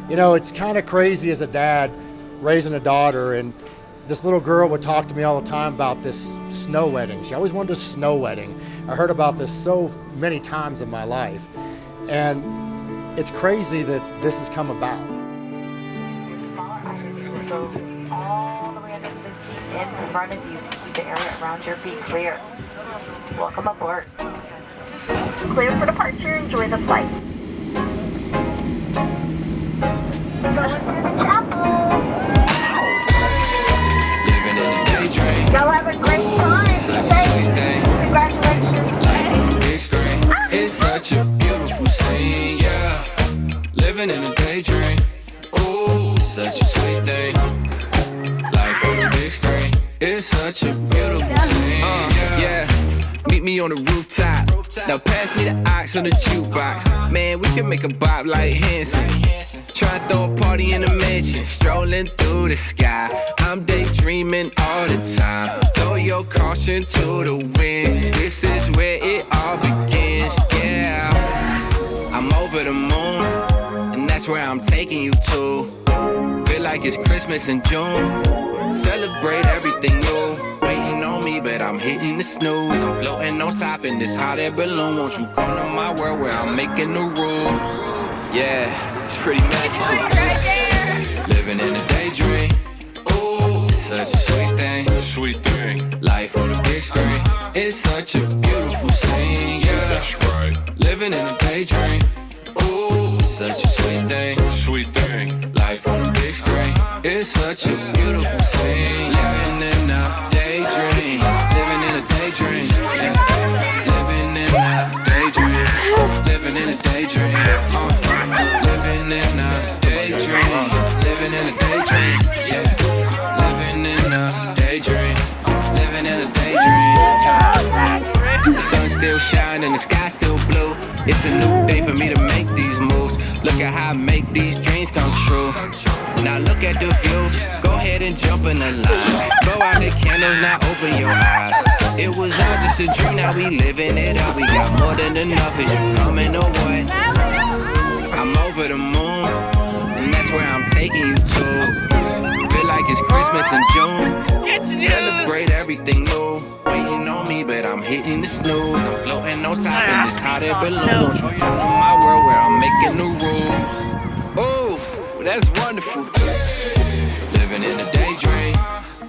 You know, it's kind of crazy as a dad raising a daughter, and this little girl would talk to me all the time about this snow wedding. She always wanted a snow wedding. I heard about this so many times in my life, and it's crazy that this has come about. Go all the way under the seat in front of you to keep the area around your feet clear. Welcome aboard. Clear for departure. Enjoy the flight. Going to the chapel. Living in a daydream. Y'all have a great time. Be safe. Congratulations. Life on the big screen. It's such a beautiful scene, yeah. Living in a daydream. Ooh, it's such a sweet thing. Life on the big screen. It's such a beautiful scene, yeah. Meet me on the rooftop. Now pass me the ox on the jukebox. Man, we can make a bop like Hanson. Try to throw a party in the mansion. Strolling through the sky. I'm daydreaming all the time. Throw your caution to the wind. This is where it all begins, yeah. I'm over the moon, and that's where I'm taking you to. Feel like it's Christmas in June. Celebrate everything new. Waiting on me, but I'm hitting the snooze. I'm floating on top in this hot air balloon. Won't you come to my world where I'm making the rules? Yeah, it's pretty magical. Living in a daydream. Ooh, it's such a sweet thing. Sweet thing. Life on the big screen. It's such a beautiful scene, yeah. That's right. Living in a daydream. Ooh, it's such a sweet thing. Sweet thing. Life on the big screen. It's such a beautiful scene. Living in a daydream. Living in a daydream. Yeah. Living in a daydream. Living in a daydream. Living in a daydream. Living in a daydream. Yeah. Living in a daydream. Living in a daydream. Yeah. The sun's still shining, the sky's still blue. It's a new day for me to make these moves. Look at how I make these dreams come true. Now look at the view. Go ahead and jump in the line. Blow out the candles, now open your eyes. It was all just a dream, now we living it up. We got more than enough. Is you coming or what? I'm over the moon, and that's where I'm taking you to. Feel like it's Christmas in June. Celebrate everything new. Waiting on me, but I'm hitting the snooze. I'm floating on top in this hot air balloon. Won't you come to my world where I'm making the rules? Oh, that's wonderful. Living in a daydream.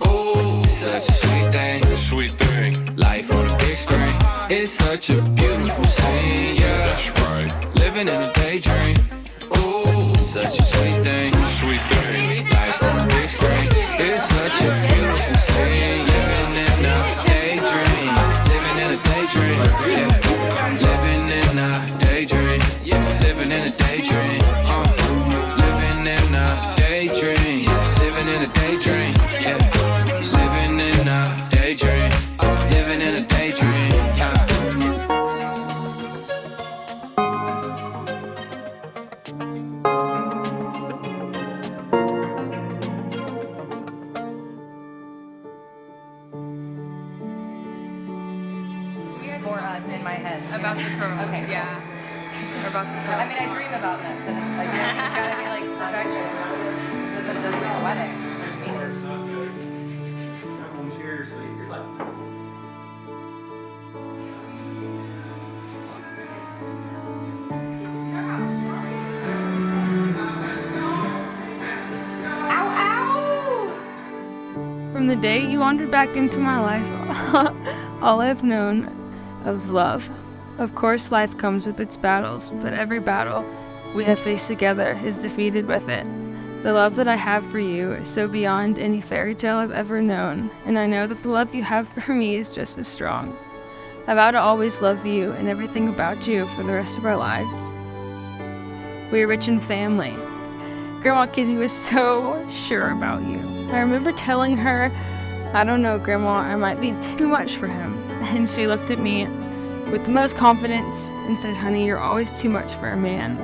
Ooh, it's such a sweet thing. Sweet thing. Life on the big screen. It's such a beautiful scene, yeah. That's right. Living in a daydream. Ooh, it's such a sweet thing. Sweet thing. Life on the big screen. It's such a beautiful scene. Living in a daydream. Living in a daydream. Yeah. Living in a daydream. Living in a daydream. Living in a daydream. Living in a daydream. Yeah. Living in a daydream. Living in a daydream. Yeah. For us in my head. About the pros, Okay, cool. yeah. Or about the pros. I mean, I dream about this, and like, it's gotta be like perfection. This isn't just like a wedding. From the day you wandered back into my life, all I've known is love. Of course, life comes with its battles, but every battle we have faced together is defeated with it. The love that I have for you is so beyond any fairy tale I've ever known, and I know that the love you have for me is just as strong. I vow to always love you and everything about you for the rest of our lives. We are rich in family. Grandma Kitty was so sure about you. I remember telling her, I don't know, Grandma, I might be too much for him. And she looked at me with the most confidence and said, honey, you're always too much for a man.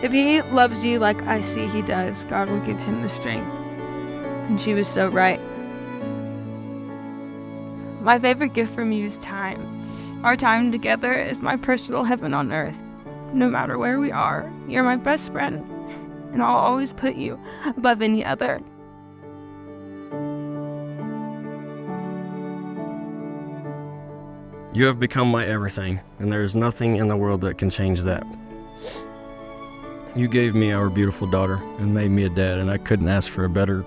If he loves you like I see he does, God will give him the strength. And she was so right. My favorite gift from you is time. Our time together is my personal heaven on earth. No matter where we are, you're my best friend. and I'll always put you above any other. You have become my everything, and there is nothing in the world that can change that. You gave me our beautiful daughter and made me a dad, and I couldn't ask for a better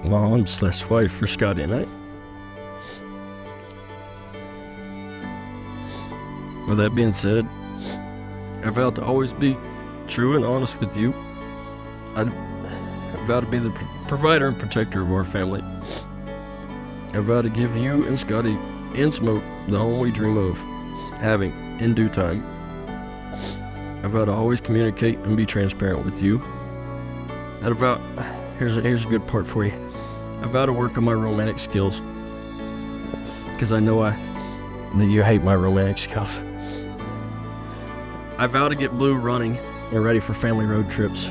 mom/wife for Scotty and I. With that being said, I vow to always be true and honest with you. I vow to be the provider and protector of our family. I vow to give you and Scotty and Smoke the home we dream of having in due time. I vow to always communicate and be transparent with you. I vow, here's a good part for you. I vow to work on my romantic skills, because I know that you hate my romantic skills. I vow to get Blue running and ready for family road trips.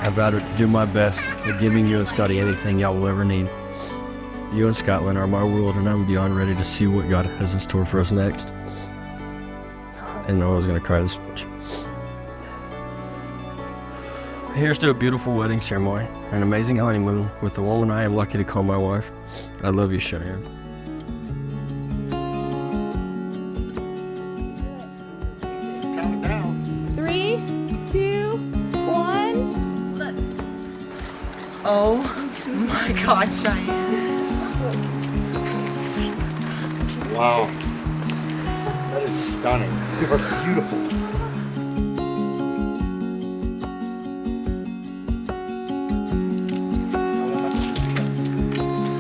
I vow to do my best at giving you and Scotty anything y'all will ever need. You and Scotland are my world, and I'm beyond ready to see what God has in store for us next. I didn't know I was going to cry this much. Here's to a beautiful wedding ceremony, an amazing honeymoon with the woman I am lucky to call my wife. I love you, Cheyenne. Count it down. 3, 2, 1. Look. Oh my God, Cheyenne. Wow. That is stunning. You are beautiful.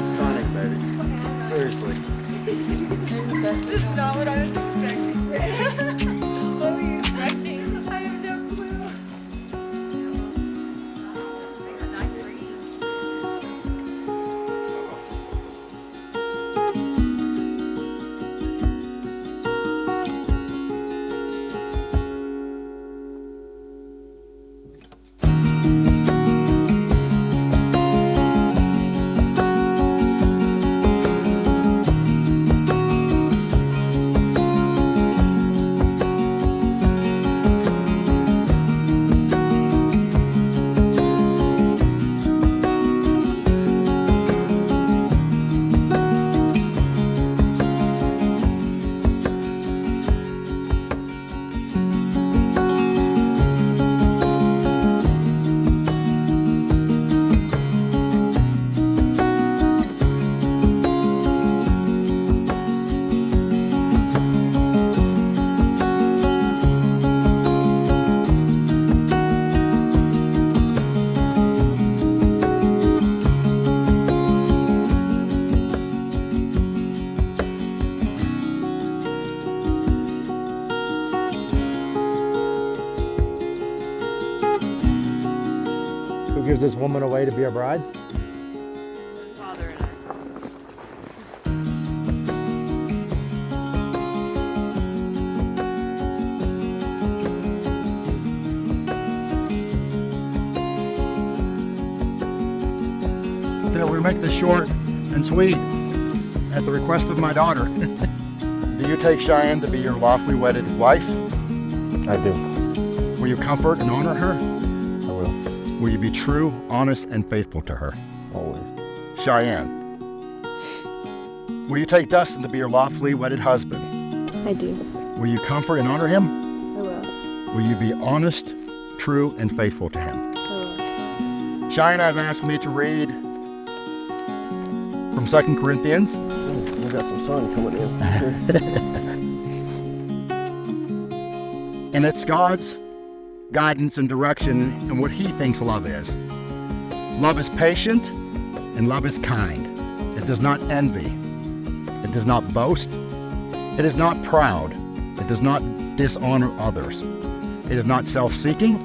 Stunning, baby. Seriously. This is not what I was expecting. What were you expecting? I have no clue. Who gives this woman away to be a bride? Father and I. That we make this short and sweet at the request of my daughter. Do you take Cheyenne to be your lawfully wedded wife? I do. Will you comfort and honor her? I will. Will you be true, honest, and faithful to her? Always. Cheyenne, will you take Dustin to be your lawfully wedded husband? I do. Will you comfort and honor him? I will. Will you be honest, true, and faithful to him? I will. Cheyenne has asked me to read from 2 Corinthians. We got some sun coming in. And it's God's guidance and direction in what he thinks love is. Love is patient and love is kind. It does not envy. It does not boast. It is not proud. It does not dishonor others. It is not self-seeking.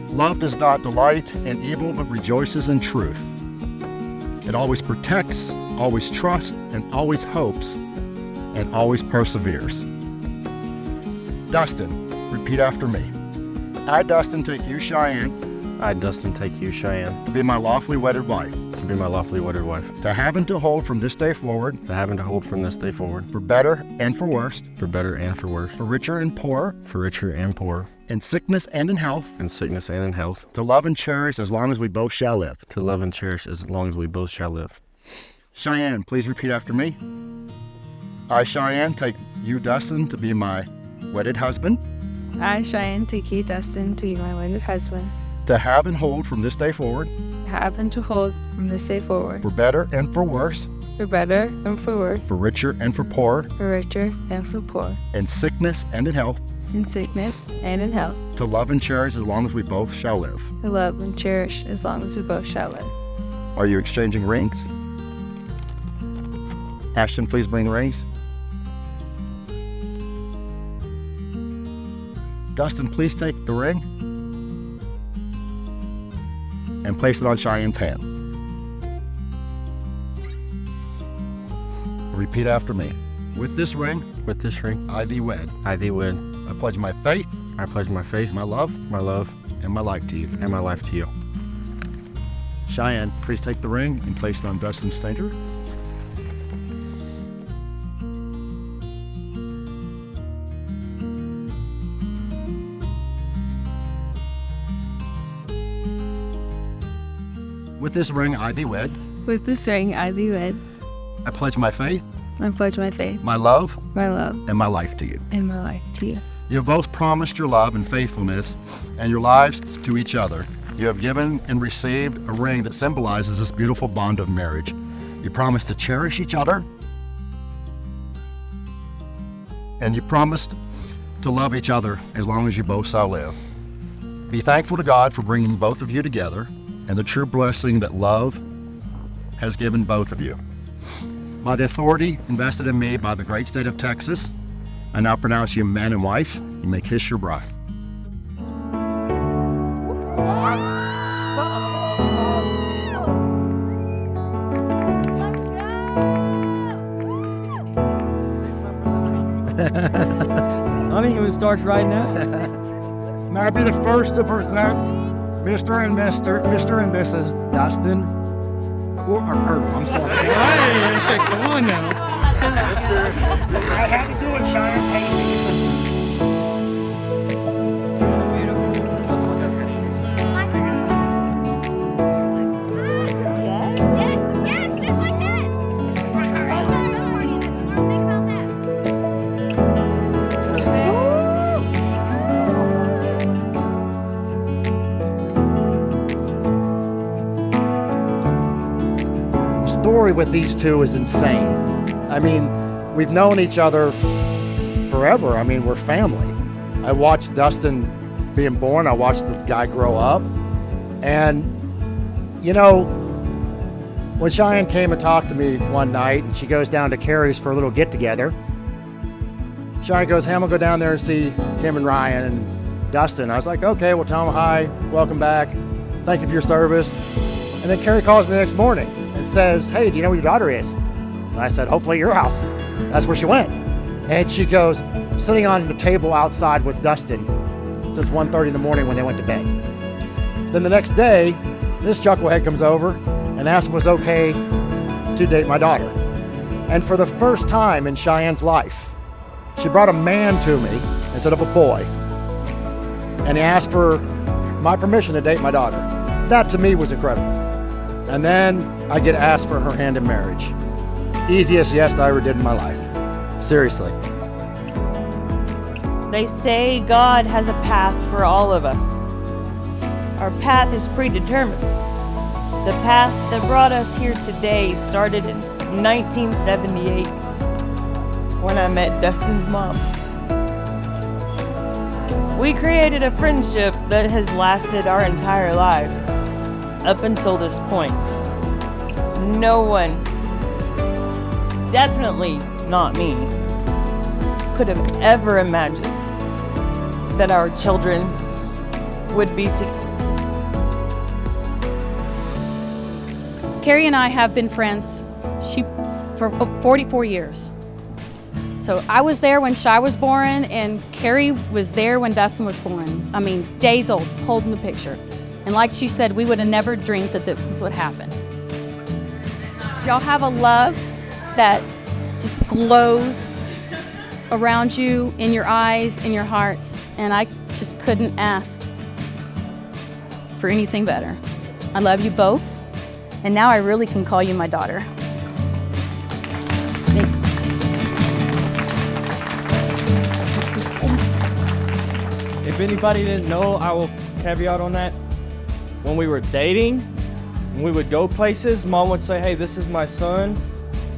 Love does not delight in evil but rejoices in truth. It always protects, always trusts, and always hopes, and always perseveres. Dustin, repeat after me. I, Dustin, take you, Cheyenne, I, Dustin, take you, Cheyenne, to be my lawfully wedded wife. to be my lawfully wedded wife, to have and to hold from this day forward, to have and to hold from this day forward, for better and for worse, for better and for worse, for richer and poor, for richer and poor, in sickness and in health, in sickness and in health, to love and cherish as long as we both shall live. to love and cherish as long as we both shall live. Cheyenne, please repeat after me. I, Cheyenne, take you, Dustin, to be my wedded husband, I, Cheyenne, take you, Dustin, to be my wedded husband, to have and hold from this day forward, have and to hold from this day forward, for better and for worse, for better and for worse, for richer and for poor, for richer and for poor, in sickness and in health, in sickness and in health, to love and cherish as long as we both shall live. to love and cherish as long as we both shall live. Are you exchanging rings? Ashton, please bring the rings. Dustin, please take the ring and place it on Cheyenne's hand. Repeat after me. With this ring, With this ring, I thee wed. I thee wed. I pledge my faith, I pledge my faith, my love, my love, and my life to you. and my life to you. Cheyenne, please take the ring and place it on Dustin's finger. With this ring, I thee wed. With this ring, I thee wed. I pledge my faith, I pledge my faith, my love, my love, and my life to you. and my life to you. You have both promised your love and faithfulness and your lives to each other. You have given and received a ring that symbolizes this beautiful bond of marriage. You promise to cherish each other, and you promised to love each other as long as you both shall live. Be thankful to God for bringing both of you together and the true blessing that love has given both of you. By the authority invested in me by the great state of Texas, I now pronounce you man and wife. You may kiss your bride. I think it starts right now. May I be the first to present Mr. and Mrs. Dustin. Or Purtle, I'm sorry. Hey, come on now. I had to do it, Cheyenne. Pay me. Yes, just like that. Think about that. The story with these two is insane. I mean, we've known each other forever. I mean, we're family. I watched Dustin being born. I watched the guy grow up. And, you know, when Cheyenne came and talked to me one night and she goes down to Carrie's for a little get-together, Cheyenne goes, hey, I'm gonna go down there and see Kim and Ryan and Dustin. I was like, okay, well, tell them hi, welcome back, thank you for your service. And then Carrie calls me the next morning and says, hey, do you know where your daughter is? And I said, hopefully your house. That's where she went. And she goes, sitting on the table outside with Dustin since 1:30 in the morning when they went to bed. Then the next day, this chucklehead comes over and asks if it was okay to date my daughter. And for the first time in Cheyenne's life, she brought a man to me instead of a boy. And he asked for my permission to date my daughter. That to me was incredible. And then I get asked for her hand in marriage. Easiest yes I ever did in my life. Seriously. They say God has a path for all of us. Our path is predetermined. The path that brought us here today started in 1978 when I met Dustin's mom. We created a friendship that has lasted our entire lives up until this point. No one, definitely not me, could have ever imagined that our children would be together. Carrie and I have been friends for 44 years. So I was there when Shy was born, and Carrie was there when Dustin was born. I mean, days old, holding the picture. And like she said, we would have never dreamed that this would happen. Y'all have a love that just glows around you, in your eyes, in your hearts, and I just couldn't ask for anything better. I love you both, and now I really can call you my daughter. If anybody didn't know, I will caveat on that. When we were dating, when we would go places, Mom would say, hey, this is my son.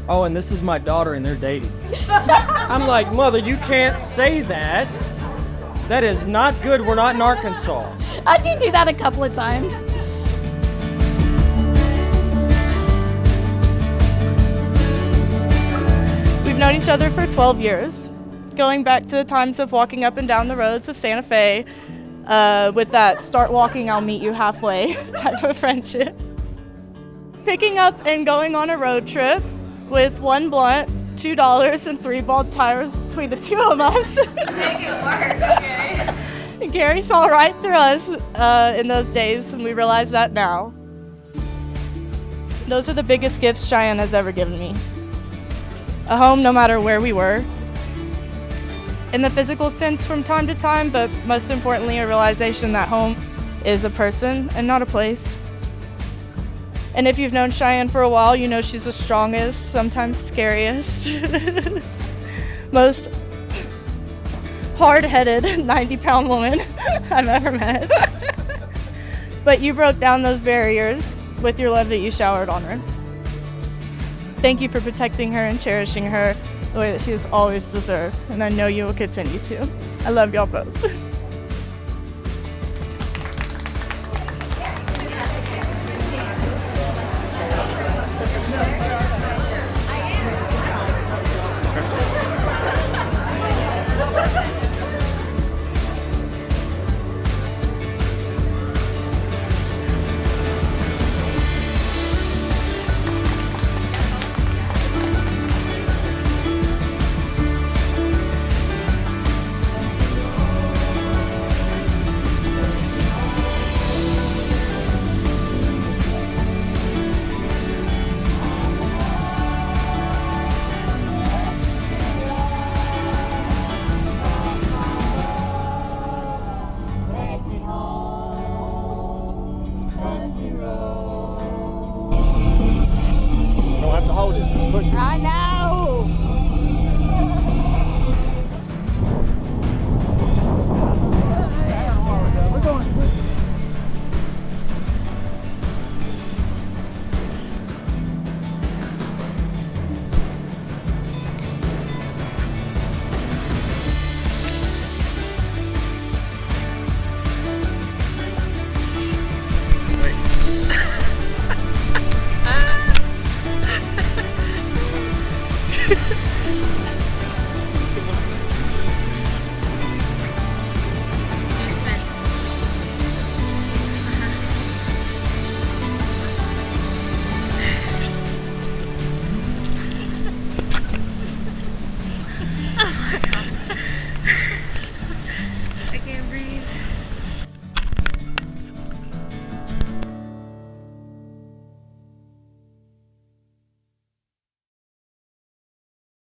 Oh, and this is my daughter, and they're dating. I'm like, Mother, you can't say that. That is not good. We're not in Arkansas. I did do that a couple of times. We've known each other for 12 years, going back to the times of walking up and down the roads of Santa Fe with that start walking, I'll meet you halfway type of friendship. Picking up and going on a road trip with 1 blunt, $2, and 3 bald tires between the two of us. Make it work, okay? And Gary saw right through us in those days, and we realize that now. Those are the biggest gifts Cheyenne has ever given me. A home no matter where we were. In the physical sense from time to time, but most importantly, a realization that home is a person and not a place. And if you've known Cheyenne for a while, you know she's the strongest, sometimes scariest, most hard-headed 90-pound woman I've ever met. But you broke down those barriers with your love that you showered on her. Thank you for protecting her and cherishing her the way that she has always deserved, and I know you will continue to. I love y'all both. I know.